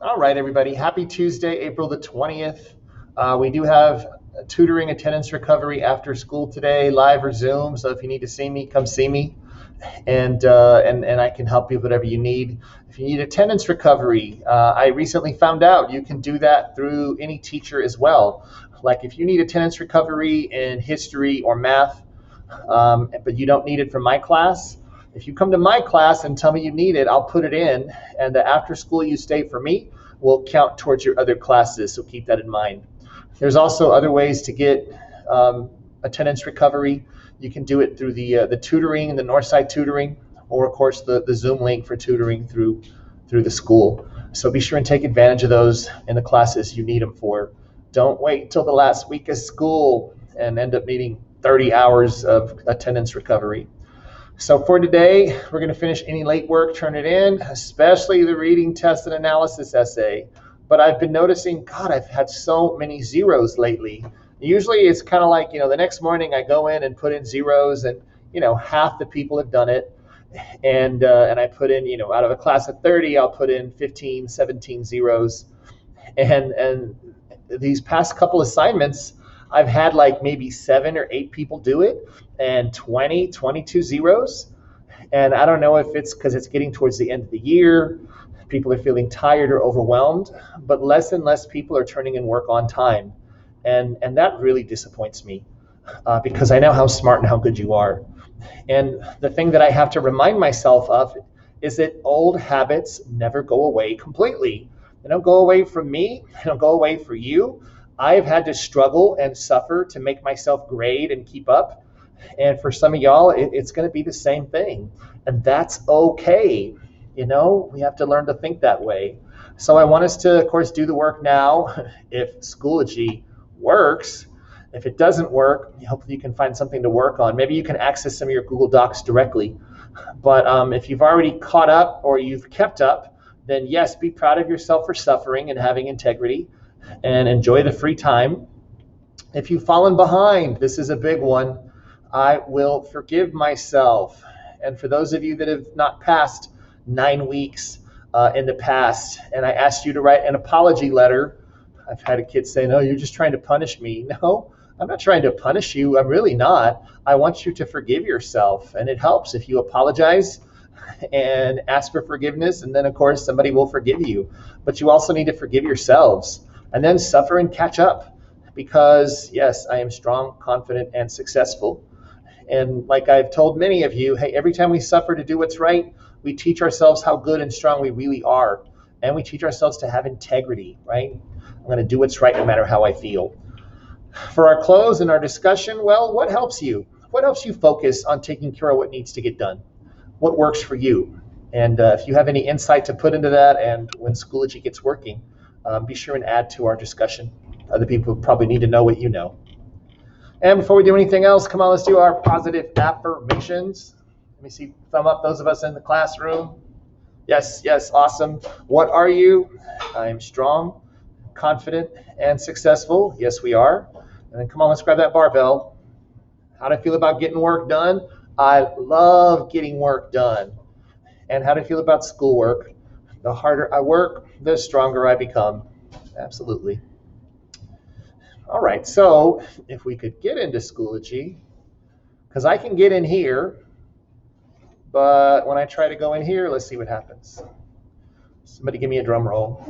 All right, everybody. Happy Tuesday, April the 20th. We do have tutoring attendance recovery after school today, live or Zoom. So if you need to see me, come see me, and I can help you with whatever you need. If you need attendance recovery, I recently found out you can do that through any teacher as well. Like if you need attendance recovery in history or math, but you don't need it from my class. If you come to my class and tell me you need it, I'll put it in, and the after school you stay for me will count towards your other classes, so keep that in mind. There's also other ways to get attendance recovery. You can do it through the tutoring and the Northside tutoring, or of course the Zoom link for tutoring through the school. So be sure and take advantage of those in the classes you need them for. Don't wait till the last week of school and end up needing 30 hours of attendance recovery. So for today, we're going to finish any late work, turn it in, especially the reading test and analysis essay. But I've been noticing, God, I've had so many zeros lately. Usually it's kind of like, the next morning I go in and put in zeros, and, half the people have done it. And I put in, out of a class of 30, I'll put in 15, 17 zeros. And these past couple assignments, I've had like maybe 7 or 8 people do it, and 20, 22 zeros. And I don't know if it's because it's getting towards the end of the year, people are feeling tired or overwhelmed, but less and less people are turning in work on time. And that really disappoints me because I know how smart and how good you are. And the thing that I have to remind myself of is that old habits never go away completely. They don't go away from me. They don't go away for you. I've had to struggle and suffer to make myself grade and keep up. And for some of y'all, it's going to be the same thing. And that's okay. We have to learn to think that way. So I want us to, of course, do the work now. If Schoology works, if it doesn't work, hopefully you can find something to work on. Maybe you can access some of your Google Docs directly. But if you've already caught up or you've kept up, then yes, be proud of yourself for suffering and having integrity, and enjoy the free time. If you've fallen behind, this is a big one. I will forgive myself. And for those of you that have not passed 9 weeks in the past, and I asked you to write an apology letter, I've had a kid say, no, you're just trying to punish me. No, I'm not trying to punish you. I'm really not. I want you to forgive yourself. And it helps if you apologize and ask for forgiveness. And then, of course, somebody will forgive you. But you also need to forgive yourselves. And then suffer and catch up, because yes, I am strong, confident, and successful. And like I've told many of you, hey, every time we suffer to do what's right, we teach ourselves how good and strong we really are. And we teach ourselves to have integrity, right? I'm going to do what's right no matter how I feel. For our close and our discussion, well, what helps you? What helps you focus on taking care of what needs to get done? What works for you? And if you have any insight to put into that, and when Schoology gets working, be sure and add to our discussion. Other people probably need to know what you know. And before we do anything else, come on, let's do our positive affirmations. Let me see, thumb up those of us in the classroom. Yes, awesome. What are you? I am strong, confident, and successful. Yes, we are. And then come on, let's grab that barbell. How do I feel about getting work done? I love getting work done. And how do I feel about schoolwork? The harder I work, the stronger I become. Absolutely. All right, so if we could get into Schoology, because I can get in here, but when I try to go in here, let's see what happens. Somebody give me a drum roll.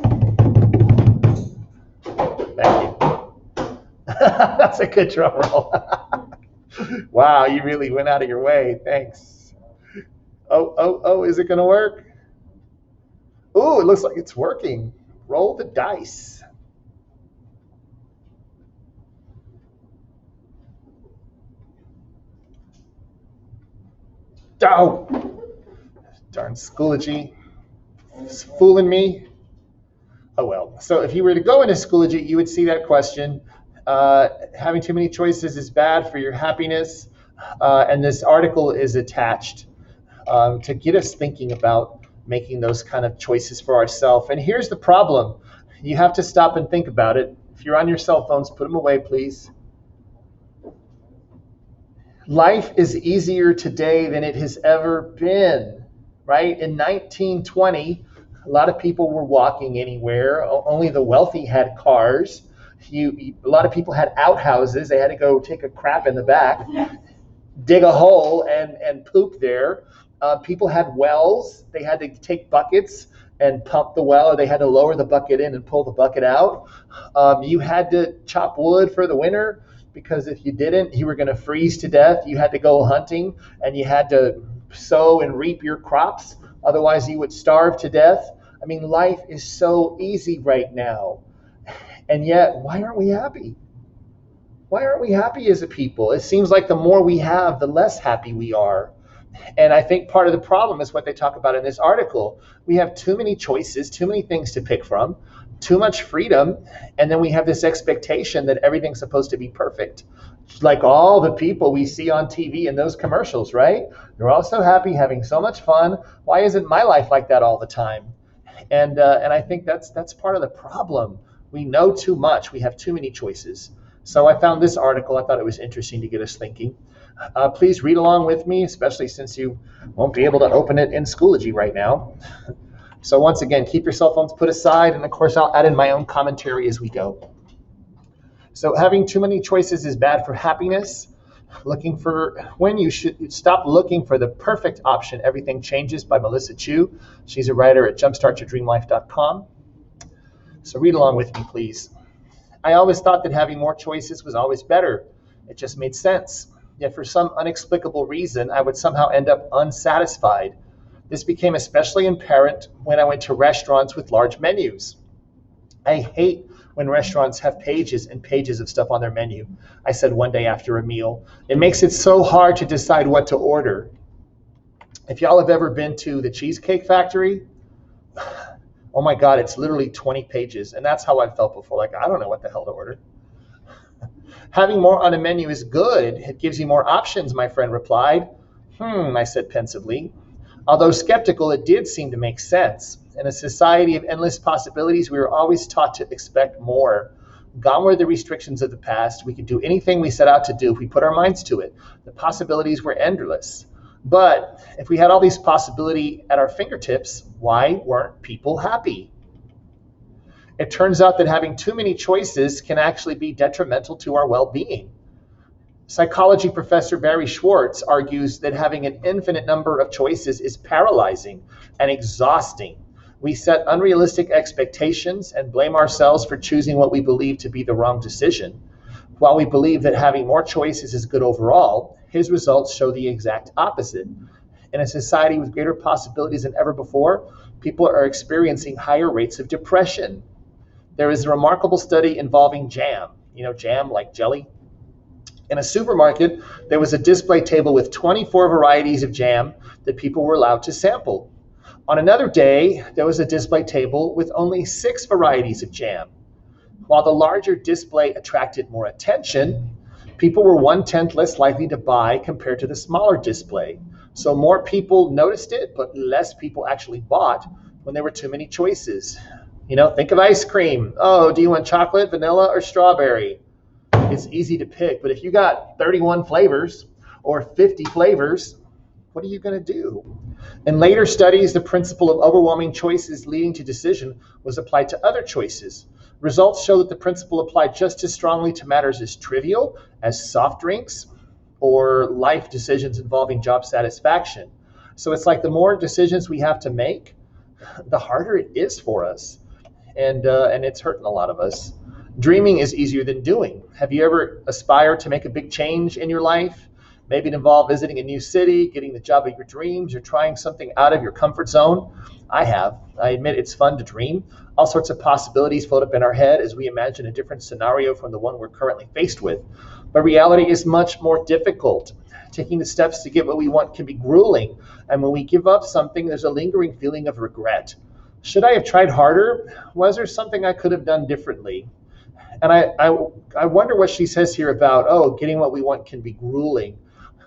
Thank you. That's a good drum roll. Wow, you really went out of your way. Thanks. Oh, is it going to work? Ooh, it looks like it's working. Roll the dice. Oh, darn Schoology. It's fooling me. Oh well. So if you were to go into Schoology, you would see that question. Having too many choices is bad for your happiness. And this article is attached to get us thinking about making those kind of choices for ourselves. And here's the problem. You have to stop and think about it. If you're on your cell phones, put them away, please. Life is easier today than it has ever been, right? In 1920, A lot of people were walking anywhere. Only the wealthy had cars. A lot of people had outhouses. They had to go take a crap in the back, dig a hole and poop there. People had wells. They had to take buckets and pump the well, or they had to lower the bucket in and pull the bucket out. You had to chop wood for the winter, because if you didn't, you were going to freeze to death. You had to go hunting, and you had to sow and reap your crops. Otherwise, you would starve to death. I mean, life is so easy right now. And yet, why aren't we happy? Why aren't we happy as a people? It seems like the more we have, the less happy we are. And I think part of the problem is what they talk about in this article. We have too many choices, too many things to pick from, too much freedom, and then we have this expectation that everything's supposed to be perfect. Like all the people we see on TV in those commercials, right? They're all so happy, having so much fun. Why isn't my life like that all the time? And I think that's part of the problem. We know too much. We have too many choices. So I found this article. I thought it was interesting to get us thinking. Please read along with me, especially since you won't be able to open it in Schoology right now. So once again, keep your cell phones put aside, and of course I'll add in my own commentary as we go. So having too many choices is bad for happiness. When you should stop looking for the perfect option, everything changes, by Melissa Chu. She's a writer at jumpstartyourdreamlife.com. So read along with me, please. I always thought that having more choices was always better. It just made sense. Yet for some unexplicable reason, I would somehow end up unsatisfied. This became especially apparent when I went to restaurants with large menus. I hate when restaurants have pages and pages of stuff on their menu, I said one day after a meal. It makes it so hard to decide what to order. If y'all have ever been to the Cheesecake Factory, oh my God, it's literally 20 pages. And that's how I felt before. Like, I don't know what the hell to order. Having more on a menu is good. It gives you more options, my friend replied. I said pensively. Although skeptical, it did seem to make sense. In a society of endless possibilities, we were always taught to expect more. Gone were the restrictions of the past. We could do anything we set out to do if we put our minds to it. The possibilities were endless. But if we had all these possibilities at our fingertips, why weren't people happy? It turns out that having too many choices can actually be detrimental to our well-being. Psychology professor Barry Schwartz argues that having an infinite number of choices is paralyzing and exhausting. We set unrealistic expectations and blame ourselves for choosing what we believe to be the wrong decision. While we believe that having more choices is good overall, his results show the exact opposite. In a society with greater possibilities than ever before, people are experiencing higher rates of depression. There is a remarkable study involving jam. You know, jam like jelly? In a supermarket, there was a display table with 24 varieties of jam that people were allowed to sample. On another day, there was a display table with only 6 varieties of jam. While the larger display attracted more attention, people were 1/10 less likely to buy compared to the smaller display. So more people noticed it, but less people actually bought when there were too many choices. You know, think of ice cream. Oh, do you want chocolate, vanilla, or strawberry? It's easy to pick, but if you got 31 flavors or 50 flavors, what are you going to do? In later studies, the principle of overwhelming choices leading to decision was applied to other choices. Results show that the principle applied just as strongly to matters as trivial as soft drinks or life decisions involving job satisfaction. So it's like the more decisions we have to make, the harder it is for us. And it's hurting a lot of us. Dreaming is easier than doing. Have you ever aspired to make a big change in your life? Maybe it involved visiting a new city, getting the job of your dreams, or trying something out of your comfort zone. I have. I admit it's fun to dream. All sorts of possibilities float up in our head as we imagine a different scenario from the one we're currently faced with. But reality is much more difficult. Taking the steps to get what we want can be grueling. And when we give up something, there's a lingering feeling of regret. Should I have tried harder? Was there something I could have done differently? And I wonder what she says here about, getting what we want can be grueling,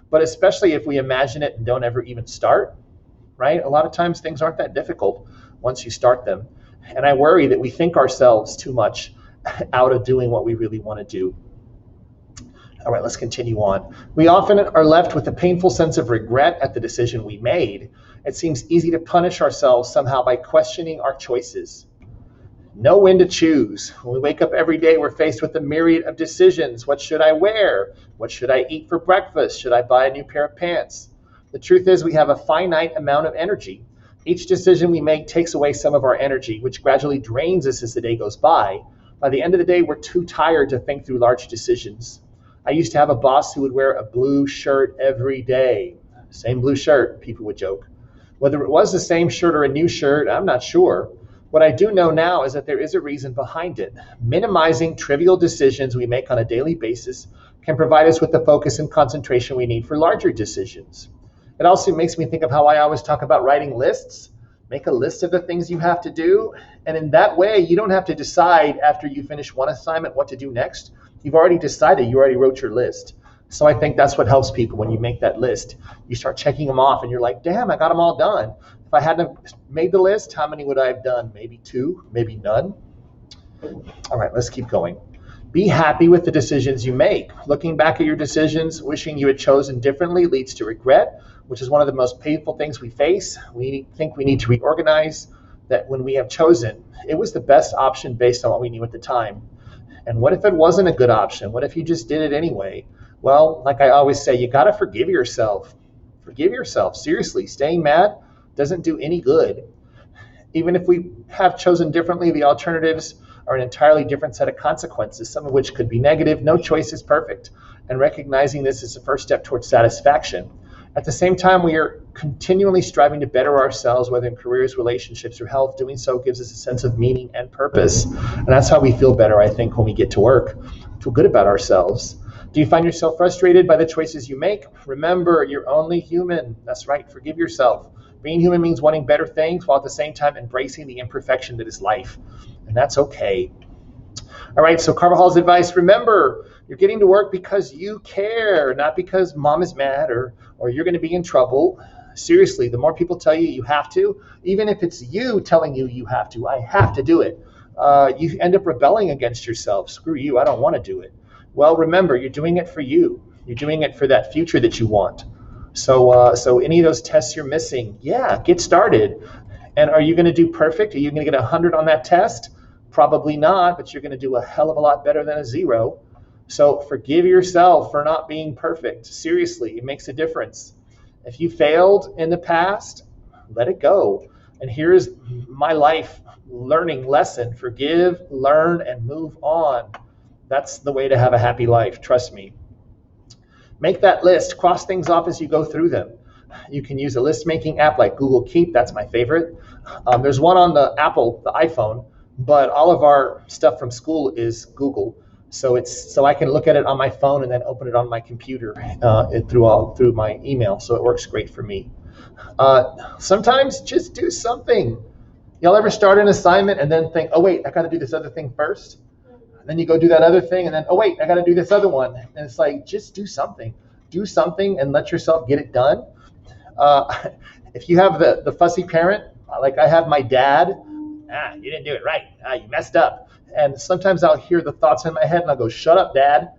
but especially if we imagine it and don't ever even start, right? A lot of times things aren't that difficult once you start them. And I worry that we think ourselves too much out of doing what we really want to do. All right, let's continue on. We often are left with a painful sense of regret at the decision we made. It seems easy to punish ourselves somehow by questioning our choices. Know when to choose. When we wake up every day, we're faced with a myriad of decisions. What should I wear? What should I eat for breakfast? Should I buy a new pair of pants? The truth is, we have a finite amount of energy. Each decision we make takes away some of our energy, which gradually drains us as the day goes by. By the end of the day, we're too tired to think through large decisions. I used to have a boss who would wear a blue shirt every day. Same blue shirt, people would joke. Whether it was the same shirt or a new shirt, I'm not sure. What I do know now is that there is a reason behind it. Minimizing trivial decisions we make on a daily basis can provide us with the focus and concentration we need for larger decisions. It also makes me think of how I always talk about writing lists. Make a list of the things you have to do. And in that way, you don't have to decide after you finish one assignment what to do next. You've already decided, you already wrote your list. So I think that's what helps people when you make that list. You start checking them off and you're like, damn, I got them all done. If I hadn't made the list, how many would I have done? Maybe 2, maybe none. All right, let's keep going. Be happy with the decisions you make. Looking back at your decisions, wishing you had chosen differently leads to regret, which is one of the most painful things we face. We think we need to reorganize that when we have chosen, it was the best option based on what we knew at the time. And what if it wasn't a good option? What if you just did it anyway? Well, like I always say, you got to forgive yourself. Forgive yourself. Seriously, staying mad doesn't do any good. Even if we have chosen differently, the alternatives are an entirely different set of consequences, some of which could be negative. No choice is perfect. And recognizing this is the first step towards satisfaction. At the same time, we are continually striving to better ourselves, whether in careers, relationships, or health. Doing so gives us a sense of meaning and purpose. And that's how we feel better, I think, when we get to work. Feel good about ourselves. Do you find yourself frustrated by the choices you make? Remember, you're only human. That's right. Forgive yourself. Being human means wanting better things while at the same time embracing the imperfection that is life. And that's okay. All right, so Carvajal's advice, remember, you're getting to work because you care, not because mom is mad or you're going to be in trouble. Seriously, the more people tell you you have to, even if it's you telling you you have to, I have to do it, you end up rebelling against yourself. Screw you, I don't want to do it. Well, remember, you're doing it for you. You're doing it for that future that you want. So any of those tests you're missing, yeah, get started. And are you going to do perfect? Are you going to get 100 on that test? Probably not, but you're going to do a hell of a lot better than a 0. So forgive yourself for not being perfect. Seriously, it makes a difference. If you failed in the past, let it go. And here's my life learning lesson. Forgive, learn, and move on. That's the way to have a happy life. Trust me. Make that list. Cross things off as you go through them. You can use a list-making app like Google Keep. That's my favorite. There's one on the iPhone, but all of our stuff from school is Google. So I can look at it on my phone and then open it on my computer through my email. So it works great for me. Sometimes just do something. Y'all ever start an assignment and then think, oh wait, I got to do this other thing first? And then you go do that other thing and then, oh wait, I got to do this other one. And it's like, just do something. Do something and let yourself get it done. If you have the fussy parent, like I have my dad, you didn't do it right. You messed up. And sometimes I'll hear the thoughts in my head and I'll go, shut up, Dad.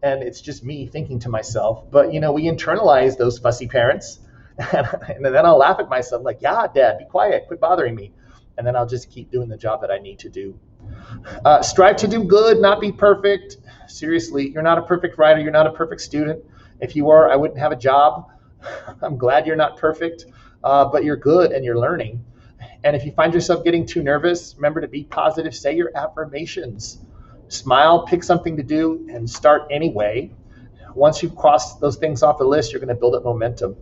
And it's just me thinking to myself. But, we internalize those fussy parents. And then I'll laugh at myself like, yeah, Dad, be quiet. Quit bothering me. And then I'll just keep doing the job that I need to do. Strive to do good, not be perfect. Seriously, you're not a perfect writer. You're not a perfect student. If you were, I wouldn't have a job. I'm glad you're not perfect, but you're good and you're learning. And if you find yourself getting too nervous, remember to be positive. Say your affirmations. Smile, pick something to do, and start anyway. Once you've crossed those things off the list, you're going to build up momentum.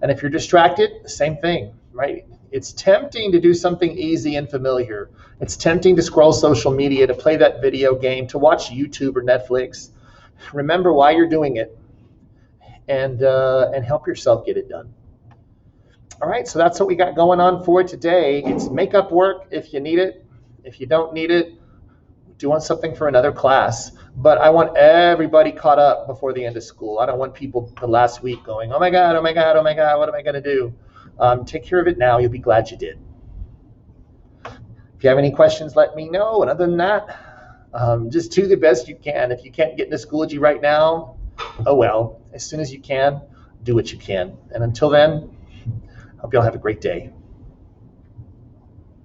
And if you're distracted, same thing, right? It's tempting to do something easy and familiar. It's tempting to scroll social media, to play that video game, to watch YouTube or Netflix. Remember why you're doing it, and help yourself get it done. All right, so that's what we got going on for today. It's makeup work if you need it. If you don't need it, do want something for another class. But I want everybody caught up before the end of school. I don't want people the last week going, oh my God, what am I going to do? Take care of it now. You'll be glad you did. If you have any questions, let me know. And other than that, just do the best you can. If you can't get into Schoology right now, oh well. As soon as you can, do what you can. And until then, Hope y'all have a great day.